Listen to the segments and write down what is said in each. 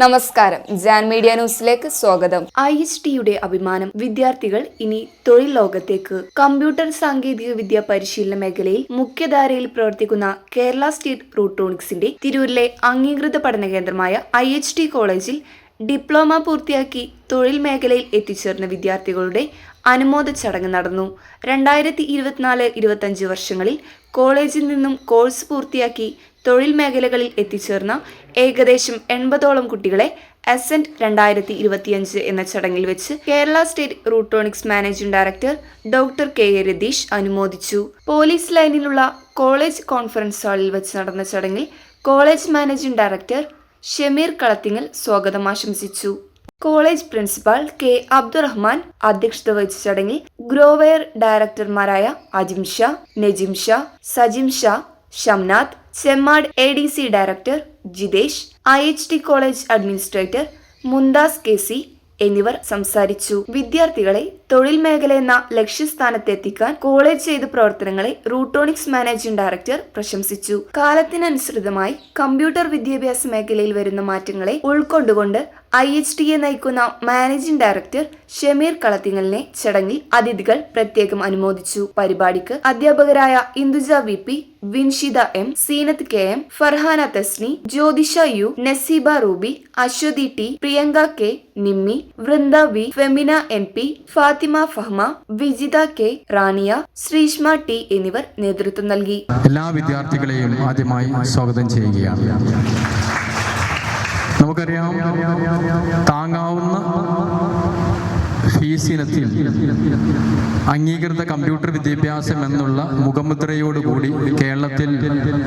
നമസ്കാരം, ജാൻ മീഡിയ ന്യൂസിലേക്ക് സ്വാഗതം. IHT-യുടെ അഭിമാനം വിദ്യാർത്ഥികൾ ഇനി തൊഴിൽ ലോകത്തേക്ക്. കമ്പ്യൂട്ടർ സാങ്കേതിക വിദ്യ പരിശീലന മേഖലയിൽ മുഖ്യധാരയിൽ പ്രവർത്തിക്കുന്ന കേരള സ്റ്റേറ്റ് റൂട്രോണിക്സിന്റെ തിരൂരിലെ അംഗീകൃത പഠന കേന്ദ്രമായ IHT കോളേജിൽ ഡിപ്ലോമ പൂർത്തിയാക്കി തൊഴിൽ മേഖലയിൽ എത്തിച്ചേർന്ന വിദ്യാർത്ഥികളുടെ അനുമോദ ചടങ്ങ് നടന്നു. 2024-25 വർഷങ്ങളിൽ കോളേജിൽ നിന്നും കോഴ്സ് പൂർത്തിയാക്കി തൊഴിൽ മേഖലകളിൽ എത്തിച്ചേർന്ന ഏകദേശം 80ഓളം കുട്ടികളെ അസെന്റ് 2025 എന്ന ചടങ്ങിൽ വെച്ച് കേരള സ്റ്റേറ്റ് റൂട്രോണിക്സ് managing director doctor KA Ratheesh അനുമോദിച്ചു. പോലീസ് ലൈനിലുള്ള കോളേജ് കോൺഫറൻസ് ഹാളിൽ വെച്ച് നടന്ന ചടങ്ങിൽ college managing director Shameer Kalathingal സ്വാഗതം ആശംസിച്ചു. College principal K. അബ്ദുറഹ്മാൻ അധ്യക്ഷത വഹിച്ച ചടങ്ങിൽ ഗ്രോവെയർ ഡയറക്ടർമാരായ Ajim Shah, Najim Shah, Sajim Shah, Shamnath, Chemmad ADC director Jithesh, IHT college administrator Mumtaz KC എന്നിവർ സംസാരിച്ചു. വിദ്യാർത്ഥികളെ തൊഴിൽ മേഖല എന്ന ലക്ഷ്യസ്ഥാനത്തെത്തിക്കാൻ കോളേജ് ചെയ്ത പ്രവർത്തനങ്ങളെ റൂട്രോണിക്സ് മാനേജിംഗ് ഡയറക്ടർ പ്രശംസിച്ചു. കാലത്തിനനുസൃതമായി കമ്പ്യൂട്ടർ വിദ്യാഭ്യാസ മേഖലയിൽ വരുന്ന മാറ്റങ്ങളെ ഉൾക്കൊണ്ടുകൊണ്ട് IHT-യെ നയിക്കുന്ന മാനേജിംഗ് ഡയറക്ടർ ഷമീർ കളത്തിങ്ങലിനെ ചടങ്ങിൽ അതിഥികൾ പ്രത്യേകം അനുമോദിച്ചു. പരിപാടിക്ക് അധ്യാപകരായ Induja VP, Vinshitha M, Zeenath KM, Farhana Thasni, Jyothisha U, Naseeba Ruby, Aswathy T, Priyanka K, Nimmi, Vrinda V, Femina MP, Fathima Fahma, Vijitha K, Rania, Sreeshma T എന്നിവർ നേതൃത്വം നൽകി. എല്ലാ വിദ്യാർത്ഥികളെയും ആദ്യമായി സ്വാഗതം ചെയ്യുകയാണ്. നമുക്കറിയാം, താങ്ങാവുന്ന ഫീസ് ഇനത്തിൽ അംഗീകൃത കമ്പ്യൂട്ടർ വിദ്യാഭ്യാസം എന്നുള്ള മുഖമുദ്രയോടുകൂടി കേരളത്തിൽ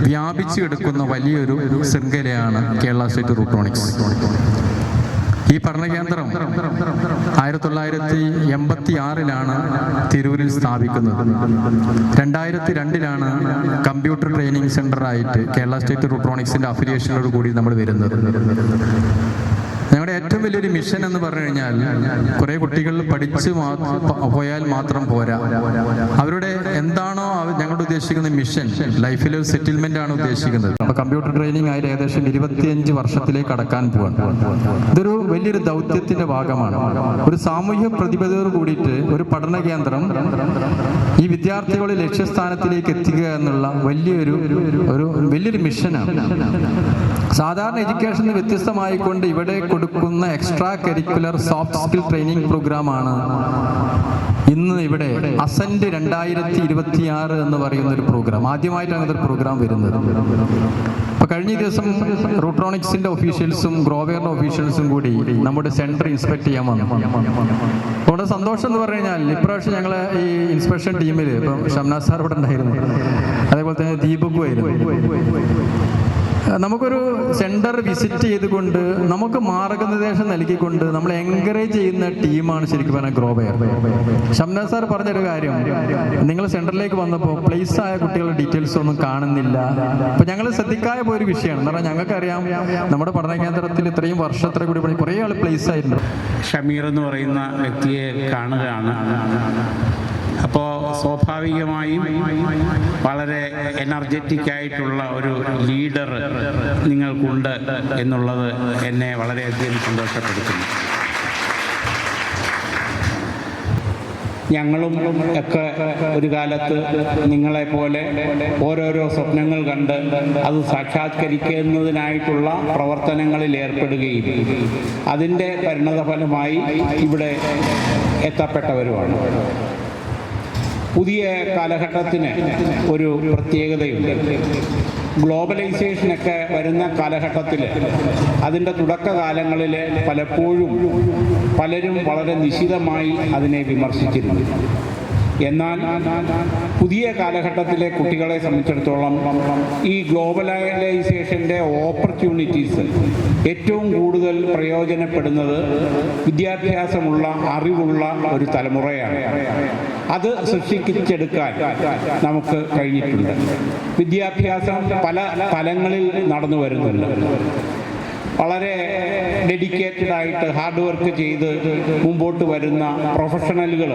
വ്യാപിച്ചു കിടക്കുന്ന വലിയൊരു ശൃംഖലയാണ് കേരള സ്റ്റേറ്റ് റൂട്രോണിക്സ്. ഈ പഠനകേന്ദ്രം 1986-ലാണ് തിരൂരിൽ സ്ഥാപിക്കുന്നത്. 2002-ലാണ് കമ്പ്യൂട്ടർ ട്രെയിനിങ് സെന്ററായിട്ട് കേരള സ്റ്റേറ്റ് റൂട്രോണിക്സിന്റെ അഫിലിയേഷനോട് കൂടി നമ്മൾ വരുന്നത്. ഞങ്ങളുടെ ഏറ്റവും വലിയൊരു മിഷൻ എന്ന് പറഞ്ഞു കഴിഞ്ഞാൽ, കുറെ കുട്ടികൾ പഠിച്ച് പോയാൽ മാത്രം പോരാ, അവരുടെ എന്താണോ ഞങ്ങളുടെ ഉദ്ദേശിക്കുന്ന മിഷൻ, ലൈഫിൽ ഒരു സെറ്റിൽമെന്റ് ആണ് ഉദ്ദേശിക്കുന്നത്. അപ്പൊ കമ്പ്യൂട്ടർ ട്രെയിനിങ് ആയിട്ട് ഏകദേശം 25 വർഷത്തിലേക്ക് കടക്കാൻ പോവാണ്. ഇതൊരു വലിയൊരു ദൗത്യത്തിന്റെ ഭാഗമാണ്. ഒരു സാമൂഹ്യ പ്രതിബദ്ധതയോട് കൂടിയിട്ട് ഒരു പഠന കേന്ദ്രം ഈ വിദ്യാർത്ഥികളെ ലക്ഷ്യസ്ഥാനത്തിലേക്ക് എത്തിക്കുക എന്നുള്ള വലിയൊരു മിഷനാണ്. സാധാരണ എഡ്യൂക്കേഷന് വ്യത്യസ്തമായിക്കൊണ്ട് ഇവിടെ കൊടുക്കുന്ന extra curricular soft skill training പ്രോഗ്രാമാണ് ഇന്ന് ഇവിടെ അസെന്റ് 2026 എന്ന് പറയുന്ന ഒരു പ്രോഗ്രാം. ആദ്യമായിട്ടാണ് ഇതൊരു പ്രോഗ്രാം വരുന്നത്. അപ്പൊ കഴിഞ്ഞ ദിവസം റൂട്രോണിക്സിന്റെ ഒഫീഷ്യൽസും ഗ്രോവെയറിന്റെ ഒഫീഷ്യൽസും കൂടി നമ്മുടെ സെന്റർ ഇൻസ്പെക്ട് ചെയ്യാൻ വന്നു. വളരെ സന്തോഷം എന്ന് പറഞ്ഞു കഴിഞ്ഞാൽ, ഇപ്രാവശ്യം ഞങ്ങളെ ഈ ഇൻസ്പെക്ഷൻ ടീമിൽ ഇപ്പം ഷംനാഥ് സാർ ഇവിടെ ഉണ്ടായിരുന്നു, അതേപോലെ തന്നെ ദീപകും ആയിരുന്നു. നമുക്കൊരു സെന്റർ വിസിറ്റ് ചെയ്തുകൊണ്ട് നമുക്ക് മാർഗനിർദ്ദേശം നൽകിക്കൊണ്ട് നമ്മൾ എൻകറേജ് ചെയ്യുന്ന ടീമാണ് ശരിക്കും പറഞ്ഞാൽ ഗ്രോവെയർ. ഷംനാഥ് സാർ പറഞ്ഞൊരു കാര്യം, നിങ്ങൾ സെന്ററിലേക്ക് വന്നപ്പോൾ പ്ലേസ് ആയ കുട്ടികളുടെ ഡീറ്റെയിൽസ് ഒന്നും കാണുന്നില്ല. അപ്പൊ ഞങ്ങൾ ശ്രദ്ധിക്കാതെ പോയൊരു വിഷയമാണ്. കാരണം ഞങ്ങൾക്കറിയാം, നമ്മുടെ പഠന കേന്ദ്രത്തിൽ ഇത്രയും വർഷത്തെ കൂടി കുറേ ആൾ പ്ലേസ് ആയിരുന്നു. ഷമീർ എന്ന് പറയുന്ന വ്യക്തിയെ കാണുകയാണ്. അപ്പോൾ സ്വാഭാവികമായും വളരെ എനർജറ്റിക് ആയിട്ടുള്ള ഒരു ലീഡർ നിങ്ങൾക്കുണ്ട് എന്നുള്ളത് എന്നെ വളരെയധികം സന്തോഷപ്പെടുത്തുന്നു. ഞങ്ങളും ഒക്കെ ഒരു കാലത്ത് നിങ്ങളെപ്പോലെ ഓരോരോ സ്വപ്നങ്ങൾ കണ്ട് അത് സാക്ഷാത്കരിക്കുന്നതിനായിട്ടുള്ള പ്രവർത്തനങ്ങളിൽ ഏർപ്പെടുകയും അതിൻ്റെ പരിണതഫലമായി ഇവിടെ എത്തപ്പെട്ടവരുമാണ്. പുതിയ കാലഘട്ടത്തിന് ഒരു പ്രത്യേകതയുണ്ട്. ഗ്ലോബലൈസേഷനൊക്കെ വരുന്ന കാലഘട്ടത്തിൽ അതിൻ്റെ തുടക്കകാലങ്ങളിൽ പലപ്പോഴും പലരും വളരെ നിശിതമായി അതിനെ വിമർശിച്ചിരുന്നു. എന്നാൽ പുതിയ കാലഘട്ടത്തിലെ കുട്ടികളെ സംബന്ധിച്ചിടത്തോളം ഈ ഗ്ലോബലൈസേഷൻ്റെ ഓപ്പർച്യൂണിറ്റീസ് ഏറ്റവും കൂടുതൽ പ്രയോജനപ്പെടുന്നത് വിദ്യാഭ്യാസമുള്ള അറിവുള്ള ഒരു തലമുറയാണ്. അത് സൃഷ്ടിച്ചെടുക്കാൻ നമുക്ക് കഴിഞ്ഞിട്ടുണ്ട്. വിദ്യാഭ്യാസം പല തലങ്ങളിൽ നടന്നു വരുന്നുണ്ട്. വളരെ ഡെഡിക്കേറ്റഡ് ആയിട്ട് ഹാർഡ് വർക്ക് ചെയ്ത് മുമ്പോട്ട് വരുന്ന പ്രൊഫഷണലുകൾ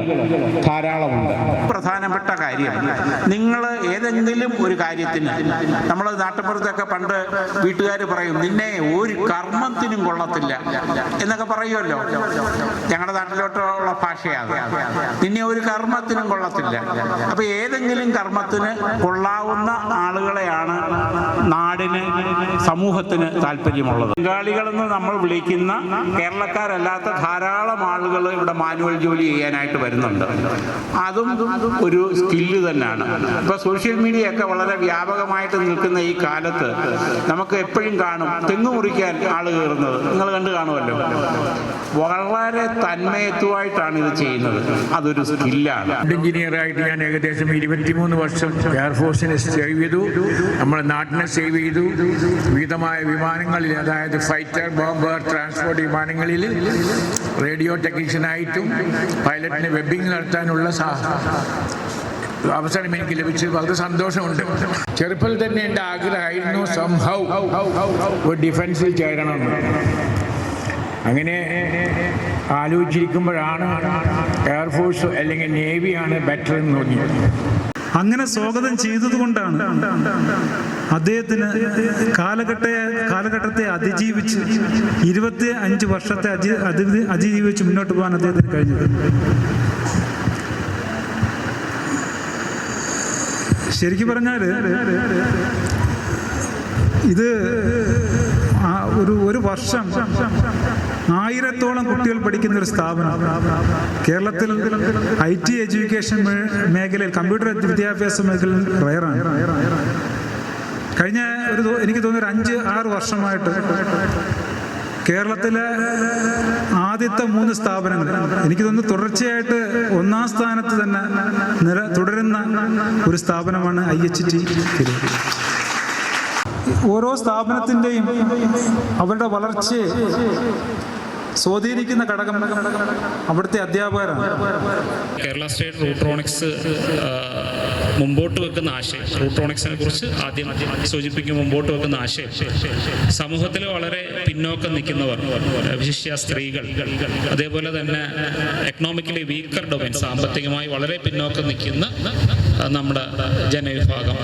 ധാരാളമുണ്ട്. പ്രധാനപ്പെട്ട കാര്യം, നിങ്ങൾ ഏതെങ്കിലും ഒരു കാര്യത്തിന്, നമ്മൾ നാട്ടുപുറത്തൊക്കെ പണ്ട് വീട്ടുകാർ പറയും നിന്നെ ഒരു കർമ്മത്തിനും കൊള്ളത്തില്ല എന്നൊക്കെ പറയുമല്ലോ. ഞങ്ങളുടെ നാട്ടിലോട്ടുള്ള ഭാഷയാണ്, നിന്നെ ഒരു കർമ്മത്തിനും കൊള്ളത്തില്ല. അപ്പൊ ഏതെങ്കിലും കർമ്മത്തിന് കൊള്ളാവുന്ന ആളുകളെയാണ് നാടിന്, സമൂഹത്തിന് താല്പര്യമുള്ളത്. ബംഗാളികളെന്ന് നമ്മൾ വിളിക്കുന്ന കേരളക്കാരല്ലാത്ത ധാരാളം ആളുകൾ ഇവിടെ മാനുവൽ ജോലി ചെയ്യാനായിട്ട് വരുന്നുണ്ട്. അതും ഒരു സ്കില്ല് തന്നെയാണ്. ഇപ്പൊ സോഷ്യൽ മീഡിയ ഒക്കെ വളരെ വ്യാപകമായിട്ട് നിൽക്കുന്ന ഈ കാലത്ത് നമുക്ക് എപ്പോഴും കാണും തെങ്ങ് മുറിക്കാൻ ആള് കയറുന്നത്, നിങ്ങൾ കണ്ടു കാണുമല്ലോ. വളരെ തന്മയത്വമായിട്ടാണ് ഇത് ചെയ്യുന്നത്. അതൊരു സ്കില്ലാണ്. എഞ്ചിനീയറായിട്ട് ഞാൻ ഏകദേശം 23 വർഷം എയർഫോഴ്സിനെ സേവ് ചെയ്തു, നമ്മുടെ നാട്ടിനെ സേവ് ചെയ്തു. വിവിധമായ വിമാനങ്ങളിൽ, അതായത് ഫൈറ്റർ, ബോംബർ, ട്രാൻസ്പോർട്ട് വിമാനങ്ങളിൽ റേഡിയോ ടെക്നീഷ്യനായിട്ടും പൈലറ്റിന് വെബിംഗ് നടത്താനുള്ള അവസരം എനിക്ക് ലഭിച്ചത് വളരെ സന്തോഷമുണ്ട്. ചെറുപ്പത്തിൽ തന്നെ എൻ്റെ ആഗ്രഹമായിരുന്നു സംഹൗ ഒരു ഡിഫൻസിൽ ചേരണമെന്ന്. അങ്ങനെ ആലോചിച്ചിരിക്കുമ്പോഴാണ് എയർഫോഴ്സ് അല്ലെങ്കിൽ നേവിയാണ് ബെറ്റർ എന്ന് തോന്നിയത്. അങ്ങനെ സ്വാഗതം ചെയ്തതുകൊണ്ടാണ് അദ്ദേഹത്തിന് കാലഘട്ടത്തെ അതിജീവിച്ച് 25 വർഷത്തെ അതിജീവിച്ച് മുന്നോട്ട് പോകാൻ അദ്ദേഹത്തിന് കഴിഞ്ഞത്. ശരിക്കും പറഞ്ഞാൽ ഇത് ഒരു വർഷം 1000-ഓളം കുട്ടികൾ പഠിക്കുന്ന ഒരു സ്ഥാപനം കേരളത്തിൽ IT എഡ്യൂക്കേഷൻ മേഖലയിൽ, കമ്പ്യൂട്ടർ വിദ്യാഭ്യാസ മേഖലയിൽ റയറാണ്. കഴിഞ്ഞ എനിക്ക് തോന്നുന്നു 5-6 വർഷമായിട്ട് കേരളത്തിലെ ആദ്യത്തെ 3 സ്ഥാപനങ്ങൾ, എനിക്ക് തോന്നുന്നു തുടർച്ചയായിട്ട് 1ാം സ്ഥാനത്ത് തന്നെ തുടരുന്ന ഒരു സ്ഥാപനമാണ് IHT. ഓരോ സ്ഥാപനത്തിൻ്റെയും അവരുടെ വളർച്ചയെ സ്വാധീനിക്കുന്ന ഘടകം അവിടുത്തെ അധ്യാപകരാണ്. കേരള സ്റ്റേറ്റ് റൂട്രോണിക്സ് മുമ്പോട്ട് വെക്കുന്ന ആശയം, റൂട്രോണിക്സിനെ കുറിച്ച് ആദ്യം സൂചിപ്പിക്കും. മുമ്പോട്ട് വെക്കുന്ന ആശയം സമൂഹത്തിൽ വളരെ പിന്നോക്കം നിൽക്കുന്നവർ, വിശിഷ്യ സ്ത്രീകൾ, അതേപോലെ തന്നെ എക്കണോമിക്കലി വീക്കർ ഡൊമൈൻ, സാമ്പത്തികമായി വളരെ പിന്നോക്കം നിൽക്കുന്ന നമ്മുടെ ജനവിഭാഗം,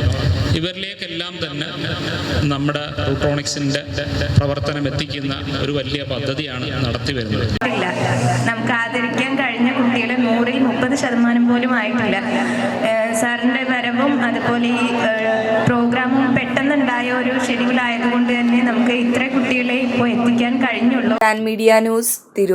ഇവരിലേക്കെല്ലാം തന്നെ നമ്മുടെ റൂട്രോണിക്സിൻ്റെ പ്രവർത്തനം എത്തിക്കുന്ന ഒരു വലിയ പദ്ധതിയാണ് നടത്തി വരുന്നത്. നമുക്ക് ആദരിക്കാൻ കഴിഞ്ഞ കുട്ടികൾ 100-ൽ 30% പോലും ആയിട്ടില്ല. സാറിൻ്റെ വരവും അതുപോലെ ഈ പ്രോഗ്രാമും പെട്ടെന്നുണ്ടായ ഒരു ഷെഡ്യൂൾ ആയതുകൊണ്ട് തന്നെ നമുക്ക് ഇത്ര കുട്ടികളെ ഇപ്പോൾ എത്തിക്കാൻ കഴിഞ്ഞുള്ളൂ. Media news, Tirur.